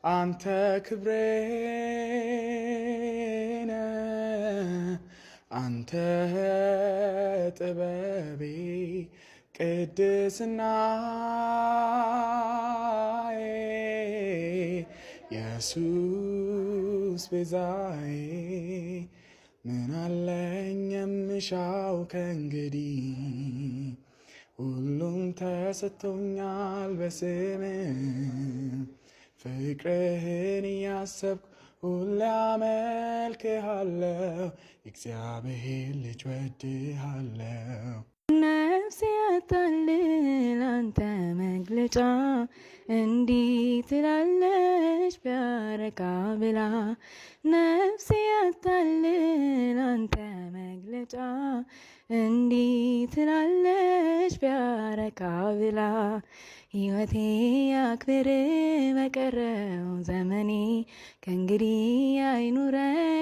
አንተ ክብሬ ነህ አንተ ጥበቤ ቅድስናዬ ኢየሱስ ቤዛዬ ምን አለኝ የምሻው ከእንግዲህ ሁሉም ተሰጥቶኛል በስምህ ፍቅርህን እያሰብኩ ሁሌ አመልክሃለሁ የእግዚአብሔር ልጅ ወድሃለሁ። ነፍሴ ያታልል አንተ መግለጫ እንዲህ ትላለች ቢያረካ ብላ ነፍሴ ያታልል አንተ መግለጫ እንዲህ ትላለች ቢያረካ ብላ ሕይወቴ ያክብር በቀረው ዘመኔ ከእንግዲህ አይኑረኝ